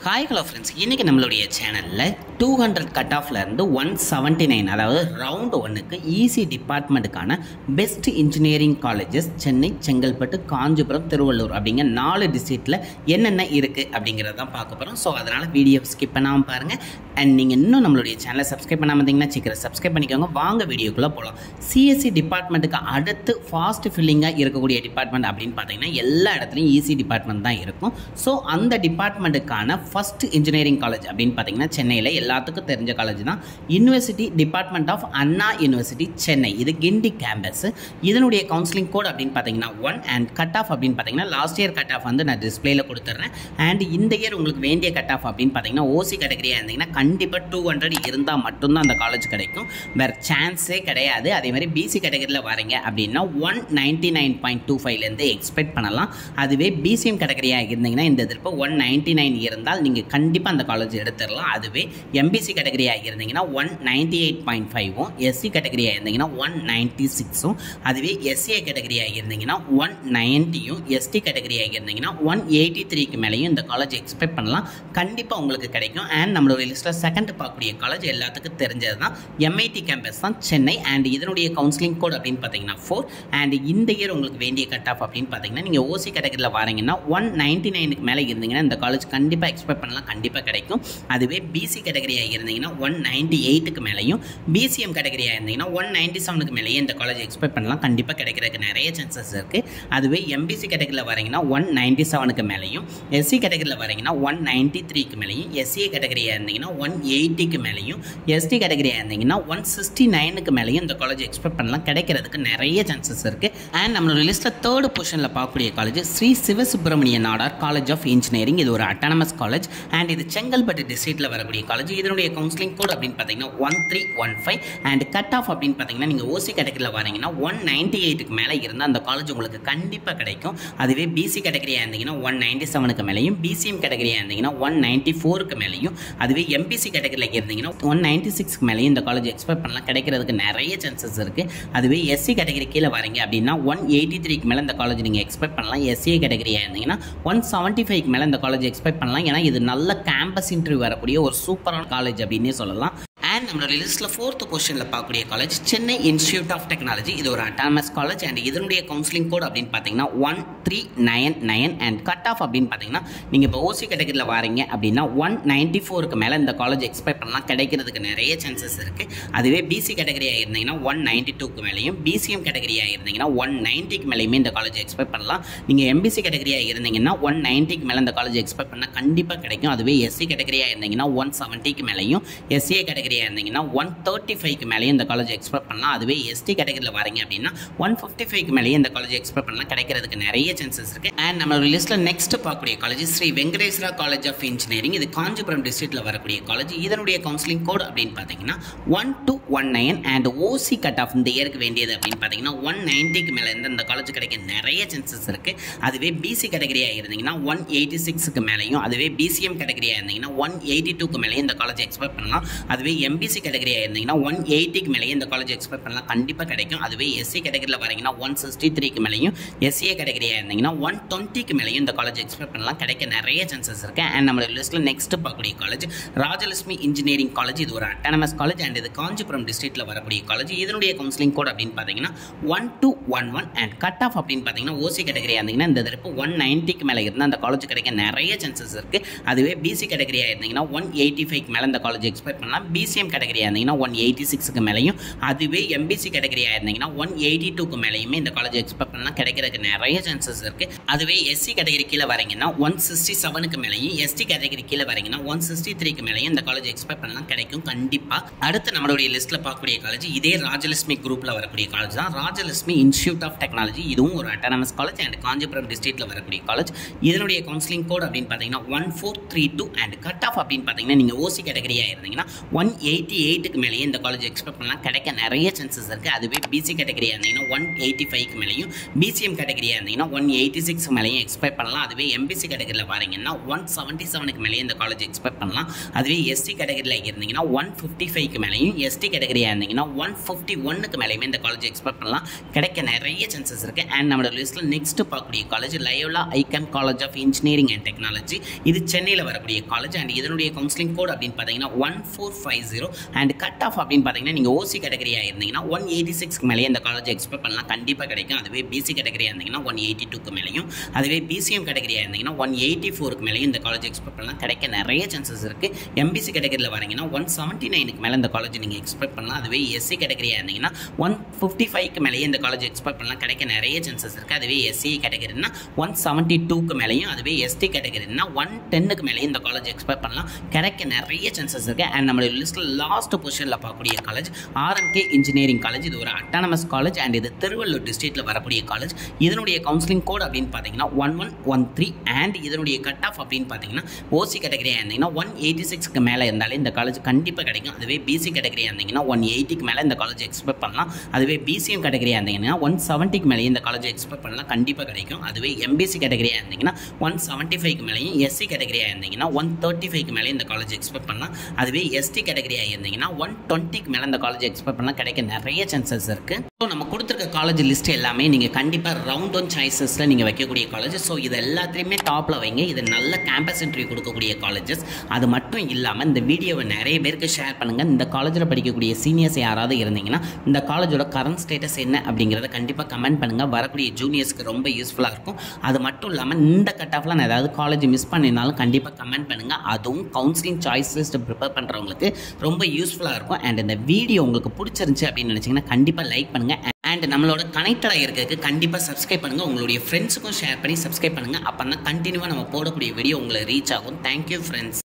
Hi hello friends, இன்றைக்கி நம்மளுடைய சேனலில் 200 கட் ஆஃப்லேருந்து 179 அதாவது ரவுண்ட் 1க்கு ஈசி டிபார்ட்மெண்ட்டுக்கான best engineering colleges Chennai, Chengalpattu, Kanchipuram, Tiruvallur அப்படிங்கிற 4 டிஸ்ட்ரிக்டில் என்னென்ன இருக்குது அப்படிங்கிறத தான் பார்க்க போகிறோம். ஸோ அதனால் வீடியோ ஸ்கிப் பண்ணாமல் பாருங்கள். அண்ட் நீங்கள் இன்னும் நம்மளுடைய சேனலை சப்ஸ்கிரைப் பண்ணாமல் இருந்தீங்கன்னா சீக்கிரம் சப்ஸ்கிரைப் பண்ணிக்கோங்க. வாங்க வீடியோக்குள்ளே போகலாம். சிஎஸ்சி டிபார்ட்மெண்ட்டுக்கு அடுத்து ஃபாஸ்ட் ஃபில்லிங்காக இருக்கக்கூடிய டிபார்ட்மெண்ட் அப்படின்னு பார்த்தீங்கன்னா எல்லா இடத்துலையும் ஈசி டிபார்ட்மெண்ட் தான் இருக்கும். ஸோ அந்த டிபார்ட்மெண்ட்டுக்கான ஃபர்ஸ்ட் இன்ஜினியரிங் காலேஜ் அப்படின்னு பார்த்தீங்கன்னா சென்னையில் எல்லாத்துக்கும் தெரிஞ்ச காலேஜ் தான் university department of Anna university Chennai. இது கிண்டி கேம்பஸ். இதனுடைய கவுன்சிலிங் கோட் அப்படின்னு பார்த்தீங்கன்னா 1 அண்ட் கட் ஆஃப் அப்படின்னு பார்த்தீங்கன்னா லாஸ்ட் இயர் கட் ஆஃப் வந்து நான் டிஸ்பிளேல கொடுத்துட்றேன். அண்ட் இந்த இயர் உங்களுக்கு வேண்டிய கட் ஆஃப் அப்படின்னு பார்த்தீங்கன்னா ஓசி கேட்டகரியாக இருந்தீங்கன்னா கண்டிப்பாக 200 இருந்தால் மட்டும்தான் அந்த காலேஜ் கிடைக்கும். வேறு சான்ஸே கிடையாது. அதே மாதிரி பிசி கேட்டகரியில் வரீங்க அப்படின்னா 199.25லேருந்து எக்ஸ்பெக்ட் பண்ணலாம். அதுவே பிசிஎம் கேட்டகரியாக இருந்தீங்கன்னா இந்த எதிர்ப்பு 199 இருந்தால் நீங்கள் கண்டிப்பாக அந்த காலேஜ் எடுத்துடலாம். அதுவே எம்பிசி கேட்டகரியாக இருந்தீங்கன்னா 198.5ம், எஸ்சி கேட்டகரியாக இருந்தீங்கன்னா 196ம், அதுவே எஸ்சிஏ கேட்டகரியாக இருந்தீங்கன்னா 190யும், எஸ்டி கேட்டகரியாக இருந்தீங்கன்னா 183க்கு மேலேயும் இந்த காலேஜ் எக்ஸ்பெக்ட் பண்ணலாம். கண்டிப்பாக உங்களுக்கு கிடைக்கும். அண்ட் நம்மளுடைய லிஸ்ட்டில் செகண்ட் பார்க்கக்கூடிய காலேஜ் எல்லாத்துக்கும் தெரிஞ்சது தான் எம்ஐடி கேம்பஸ் தான் சென்னை. அண்ட் இதனுடைய கவுன்சிலிங் கோட் அப்படின்னு பார்த்தீங்கன்னா 4. அண்ட் இந்த இயர் உங்களுக்கு வேண்டிய கட் ஆஃப் அப்படின்னு பார்த்தீங்கன்னா நீங்கள் ஓசி கேட்டகரியில் வரீங்கன்னா 199க்கு மேலே இருந்தீங்கன்னா இந்த காலேஜ் கண்டிப்பாக எக்ஸ்பெக்ட் பண்ணலாம், கண்டிப்பாக கிடைக்கும். அதுவே பிசி கேட்டகரியாக இருந்தீங்கன்னா 198க்கு மேலேயும், பிசிஎம் கேட்டகரியாக இருந்தீங்கன்னா 197க்கு மேலேயும் இந்த காலேஜ் எக்ஸ்பெக்ட் பண்ணலாம், கண்டிப்பாக கிடைக்கிறதுக்கு நிறைய சான்சஸ் இருக்குது. அதுவே எம்பிசி கேட்டகரியில் வரீங்கன்னா 197க்கு மேலேயும், எஸ்சி கேட்டகரியில் வரீங்கன்னா 193க்கு மேலேயும், எஸ்சிஏ கேட்டகரியாக இருந்தீங்கன்னா 180க்கு மேலேயும், எஸ்டி கேட்டகரியாக இருந்தீங்கன்னா 169க்கு மேலேயும் இந்த காலேஜ் எக்ஸ்பெக்ட் பண்ணலாம், கிடைக்கிறதுக்கு நிறைய சான்சஸ் இருக்குது. அண்ட் நம்மளோட லிஸ்ட்டில் தேர்ட் பொசிஷனில் பார்க்கக்கூடிய college Sri Sivasubramaniya Nadar college of engineering. இது ஒரு அட்டானமஸ் காலேஜ் அண்ட் இது செங்கல்பட்டு டிஸ்ட்ரிக்ட்ல வரக்கூடிய காலேஜ். இதனுடைய கவுன்சிலிங் கோட் அப்படின்னு பார்த்தீங்கன்னா 1315 அண்ட் கட் ஆஃப் அப்படின்னு பார்த்தீங்கன்னா நீங்கள் ஓசி கேட்டகரியில் வரீங்கன்னா 198க்கு மேலே இருந்தால் அந்த காலேஜ் உங்களுக்கு கண்டிப்பாக கிடைக்கும். அதுவே பிசி கேட்டகரியாக இருந்தீங்கன்னா 197க்கு மேலேயும், பிசிஎம் கேட்டகரியாக இருந்தீங்கன்னா 194க்கு மேலேயும், அதுவே எம்பிசி கேட்டகரியில் இருந்தீங்கன்னா 196க்கு மேலேயும் இந்த காலேஜ் எக்ஸ்பெக்ட் பண்ணலாம், கிடைக்கிறதுக்கு நிறைய சான்சஸ் இருக்குது. அதுவே எஸ்சி கேட்டகரி கீழே வரீங்க அப்படின்னா 183க்கு மேலே இந்த காலேஜ் நீங்கள் எக்ஸ்பெக்ட் பண்ணலாம். எஸ்சிஏ கேட்டகரியாக இருந்தீங்கன்னா 175க்கு மேலே இந்த காலேஜ் எக்ஸ்பெக்ட் பண்ணலாம். ஏன்னா இது நல்ல கேம்பஸ் இன்டர்வியூ வரக்கூடிய ஒரு சூப்பரான காலேஜ் அப்படின்னே சொல்லலாம். அண்ட் நம்மளோட லிஸ்ட்டில் 4th பொசிஷனில் பார்க்கக்கூடிய college Chennai institute of technology. இது ஒரு அட்டானமஸ் காலேஜ் அண்ட் இதனுடைய கவுன்சிலிங் கோட் அப்படின்னு பார்த்தீங்கன்னா 1399 அண்ட் கட் ஆஃப் அப்படின்னு பார்த்தீங்கன்னா நீங்கள் இப்போ ஓசி கேட்டகரியில் வரீங்க அப்படின்னா 194க்கு மேலே இந்த காலேஜ் எக்ஸ்பெக்ட் பண்ணலாம், கிடைக்கிறதுக்கு நிறைய சான்சஸ் இருக்குது. அதுவே பிசி கேட்டகரியாக இருந்தீங்கன்னா 192க்கு மேலேயும், பிசிஎம் கேட்டகரியாக இருந்தீங்கன்னா 190க்கு மேலேயுமே இந்த காலேஜ் எக்ஸ்பெக்ட் பண்ணலாம். நீங்கள் எம்பிசி கேட்டகரியாக இருந்தீங்கன்னா 190க்கு மேலே இந்த காலேஜ் எக்ஸ்பெக்ட் பண்ணால் கண்டிப்பாக கிடைக்கும். அதுவே எஸ்சி கேட்டகரியாக இருந்தீங்கன்னா 170க்கு மேலேயும், எஸ்சிஏ கேட்டகரியாக இருந்தீங்கன்னா 135க்கு மேலேயும் இந்த காலேஜ் எக்ஸ்பெக்ட் பண்ணலாம். அதுவே எஸ்டி கேட்டகரியில் வரீங்க அப்படின்னா 155க்கு மேலேயும் இந்த காலேஜ் எக்ஸ்பெக்ட் பண்ணலாம், கிடைக்கிறதுக்கு நிறைய சான்சஸ் இருக்குது. அண்ட் நம்மளோட லிஸ்ட்டில் நெக்ஸ்ட் பார்க்கக்கூடிய college Sri Venkateswara college of engineering. இது காஞ்சிபுரம் டிஸ்ட்ரிக்ட்ல வரக்கூடிய காலேஜ். இதனுடைய கவுன்சிலிங் கோட் அப்படின்னு பார்த்தீங்கன்னா 1219 அண்ட் ஓசி கட் ஆஃப் இந்த இயருக்கு வேண்டியது அப்படின்னு பார்த்தீங்கன்னா 190க்கு மேலே இருந்து இந்த காலேஜ் கிடைக்க நிறைய சான்சஸ் இருக்குது. அதுவே பிசி கேட்டகரியாக இருந்தீங்கன்னா 186க்கு மேலேயும், அதுவே பிசிஎம் கேட்டகரியாக இருந்தீங்கன்னா 182க்கு மேலேயும் இந்த காலேஜ் எக்ஸ்பெக்ட் பண்ணலாம். அதுவே எம்பிசி கேட்டகரியாக இருந்தீங்கன்னா 180க்கு மேலேயும் இந்த காலேஜ் எக்ஸ்பெக்ட் பண்ணலாம், கண்டிப்பாக கிடைக்கும். அதுவே எஸ்சி கேட்டகரியில் வரீங்கன்னா 163க்கு மேலேயும், எஸ்சிஏ கேட்டகரியாக இருந்தீங்கன்னா 120க்கு மேலேயும் இந்த காலேஜ் எக்ஸ்பெக்ட் பண்ணலாம், கிடைக்க நிறைய சான்சஸ் இருக்குது. அண்ட் நம்மளோட லிஸ்ட்டில் நெக்ஸ்ட் பார்க்கக்கூடிய காலேஜ் ராஜலட்சுமி இன்ஜினியரிங் காலேஜ். இது ஒரு அட்டானமஸ் காலேஜ் அண்ட் இது காஞ்சிபுரம் டிஸ்ட்ரிக்ட்ல வரக்கூடிய காலேஜ். இதனுடைய கவுன்சிலிங் கோட் அப்படின்னு பார்த்தீங்கன்னா 1211 அண்ட் கட் ஆஃப் அப்படின்னு பார்த்தீங்கன்னா ஓசி கேட்டகரியாக இருந்தீங்கன்னா இந்த தடவை 190க்கு மேலே இருந்தால் அந்த காலேஜ் கிடைக்க நிறைய சான்சஸ் இருக்குது. அதுவே பிசி கேட்டகரியாக இருந்தீங்கன்னா 185க்கு மேலே இந்த காலேஜ் எக்ஸ்பெக்ட் பண்ணலாம். பிசிஎம் கேட்டகரியாக இருந்தீங்கன்னா 186க்கு மேலேயும், அதுவே எம்பிசி கேட்டகரியாக இருந்தீங்கன்னா 182க்கு மேலேயுமே இந்த காலேஜ் எக்ஸ்பெக்ட் பண்ணலாம், கிடைக்கிறதுக்கு நிறைய சான்சஸ் இருக்குது. அதுவே எஸ்சி கேட்டகரி கீழே வரீங்கன்னா 167க்கு மேலேயும், எஸ்டி கேட்டகரி கீழே வரீங்கன்னா 163க்கு மேலேயும் இந்த காலேஜ் எக்ஸ்பெக்ட் பண்ணலாம், கிடைக்கும் கண்டிப்பாக. அடுத்து நம்மளுடைய லிஸ்ட்டில் பார்க்கக்கூடிய காலேஜ் இதே ராஜலட்சுமி குரூப்பில் வரக்கூடிய காலேஜ் தான் ராஜலட்சுமி இன்ஸ்டியூட் ஆஃப் டெக்னாலஜி. இதுவும் ஒரு அட்டானமஸ் காலேஜ் அண்ட் காஞ்சிபுரம் டிஸ்ட்ரிக்ட்ல வரக்கூடிய காலேஜ். இதனுடைய கவுன்சிலிங் கோட் அப்படின்னு பார்த்தீங்கன்னா 1432 அண்ட் கட் ஆஃப் அப்படின்னு பார்த்தீங்கன்னா நீங்கள் ஓசி கேட்டகரியாக இருந்தீங்கன்னா 180 188க்கு மேலேயே இந்த காலேஜ் எக்ஸ்பெக்ட் பண்ணலாம், கிடைக்க நிறைய சான்சஸ் இருக்குது. அதுவே பிசி கேட்டகரியாக இருந்தீங்கன்னா 185க்கு மேலேயும், பிசிஎம் கேட்டகரியாக இருந்தீங்கன்னா 186 மேலேயும் எக்ஸ்பெக்ட் பண்ணலாம். அதுவே எம்பிசி கேட்டகரியில் பாருங்கன்னா 177க்கு மேலேயே இந்த காலேஜ் எக்ஸ்பெக்ட் பண்ணலாம். அதுவே எஸ்சி கேட்டகரியில் இருந்தீங்கன்னா 155க்கு மேலேயும், எஸ்டி கேட்டகரியாக இருந்தீங்கன்னா 151க்கு மேலேயுமே இந்த காலேஜ் எக்ஸ்பெக்ட் பண்ணலாம், கிடைக்க நிறைய சான்சஸ் இருக்குது. அண்ட் நம்மளோட லிஸ்ட்டில் நெக்ஸ்ட் பார்க்கக்கூடிய college Loyola Icon college of engineering and technology. இது சென்னையில் வரக்கூடிய காலேஜ். அண்ட் இதனுடைய கவுன்சிலிங் கோட் அப்படின்னு பார்த்தீங்கன்னா 1450. அண்ட் கட் ஆஃப் அப்படின்னு பார்த்தீங்கன்னா நீங்கள் ஓசி கேட்டகரியாக இருந்தீங்கன்னா 186க்கு மேலேயே இந்த காலேஜ் எக்ஸ்பெக்ட் பண்ணலாம், கண்டிப்பாக கிடைக்கும். அதுவே பிசி கேட்டகரியாக இருந்தீங்கன்னா 182க்கு மேலேயும், அதுவே பிசிஎம் கேட்டகரியாக இருந்தீங்கன்னா 184க்கு மேலேயும் இந்த காலேஜ் எக்ஸ்பெக்ட் பண்ணலாம், கிடைக்க நிறைய சான்சஸ் இருக்குது. எம்பிசி கேட்டகரியில் வரீங்கன்னா 179க்கு மேலே இந்த காலேஜ் நீங்கள் எக்ஸ்பெக்ட் பண்ணலாம். அதுவே எஸ்சி கேட்டகரியாக இருந்தீங்கன்னா 155க்கு மேலேயே இந்த காலேஜ் எக்ஸ்பெக்ட் பண்ணலாம், கிடைக்க நிறைய சான்சஸ் இருக்குது. அதுவே எஸ்சி கேட்டகரினா 172க்கு மேலேயும், அதுவே எஸ்டி கேட்டகரினா 110க்கு மேலேயும் இந்த காலேஜ் எக்ஸ்பெக்ட் பண்ணலாம், கிடைக்க நிறைய சான்சஸ் இருக்குது. அண்ட் நம்மளோட லிஸ்ட்டில் லாஸ்ட் பொசிஷனில் பார்க்கக்கூடிய காலேஜ் ஆர்எம்கே இன்ஜினியரிங் காலேஜ். இது ஒரு அட்டானமஸ் காலேஜ் அண்ட் இது திருவள்ளூர் டிஸ்ட்ரிக்ட்டில் வரக்கூடிய காலேஜ். இதனுடைய கவுன்சிலிங் கோட் அப்படின்னு பார்த்தீங்கன்னா 1113. அண்ட் இதனுடைய கட் ஆஃப் அப்படின்னு பார்த்தீங்கன்னா ஓசி கேட்டகரியாக இருந்தீங்கன்னா 186க்கு மேலே இருந்தாலே இந்த காலேஜ் கண்டிப்பாக கிடைக்கும். அதுவே பிசி கேட்டகரியாக இருந்தீங்கன்னா 180க்கு மேலே இந்த காலேஜ் எக்ஸ்பெக்ட் பண்ணலாம். அதுவே பிசிஎம் கேட்டகரியாக இருந்தீங்கன்னா 170க்கு மேலேயே இந்த காலேஜ் எக்ஸ்பெக்ட் பண்ணலாம், கண்டிப்பாக கிடைக்கும். அதுவே எம்பிசி கேட்டகரியாக இருந்தீங்கன்னா 175க்கு மேலேயும், எஸ்சி கேட்டகரியாக இருந்தீங்கன்னா 135க்கு மேலே இந்த காலேஜ் எக்ஸ்பெக்ட் பண்ணலாம். அதுவே எஸ்டி கேட்டகரியாக இருந்தீங்கன்னா 120க்கு மேலே இந்த காலேஜ் எக்ஸ்பெக்ட் பண்ணலாம், கிடைக்க நிறைய சான்சஸ் இருக்குது. ஸோ நம்ம கொடுத்துருக்க காலேஜ் லிஸ்ட் எல்லாமே நீங்கள் கண்டிப்பாக ரவுண்ட் ஒன் சாய்ஸஸில் நீங்கள் வைக்கக்கூடிய காலேஜ். ஸோ இது எல்லாத்துலேயுமே டாப்பில் வைங்க. இது நல்ல கேம்பஸ் இன்டர்வியூ கொடுக்கக்கூடிய காலேஜஸ். அது மட்டும் இல்லாமல் இந்த வீடியோவை நிறைய பேருக்கு ஷேர் பண்ணுங்கள். இந்த காலேஜில் படிக்கக்கூடிய சீனியர்ஸ் யாராவது இருந்தீங்கன்னா இந்த காலேஜோட கரண்ட் ஸ்டேட்டஸ் என்ன அப்படிங்கிறத கண்டிப்பாக கமெண்ட் பண்ணுங்கள். வரக்கூடிய ஜூனியர்ஸ்க்கு ரொம்ப யூஸ்ஃபுல்லாக இருக்கும். அது மட்டும் இல்லாமல் இந்த கட் ஆஃபில் நான் ஏதாவது காலேஜ் மிஸ் பண்ணினாலும் கண்டிப்பாக கமெண்ட் பண்ணுங்கள். அதுவும் கவுன்சிலிங் சாய்ஸ் லிஸ்ட் ப்ரிப்பேர் பண்ணுறவங்களுக்கு ரொம்ப யூஸ்ஃபுல்லாக இருக்கும். அண்ட் இந்த வீடியோ உங்களுக்கு பிடிச்சிருந்துச்சு அப்படின்னு நினச்சிங்கன்னா கண்டிப்பாக லைக் பண்ணுங்கள். அண்ட் நம்மளோட கனெக்டடாக இருக்கிறதுக்கு கண்டிப்பாக சப்ஸ்கிரைப் பண்ணுங்கள். உங்களுடைய ஃப்ரெண்ட்ஸுக்கும் ஷேர் பண்ணி சப்ஸ்கிரைப் பண்ணுங்கள். அப்போ தான் கண்டினியூவாக நம்ம போடக்கூடிய வீடியோ உங்களை ரீச் ஆகும். Thank you friends.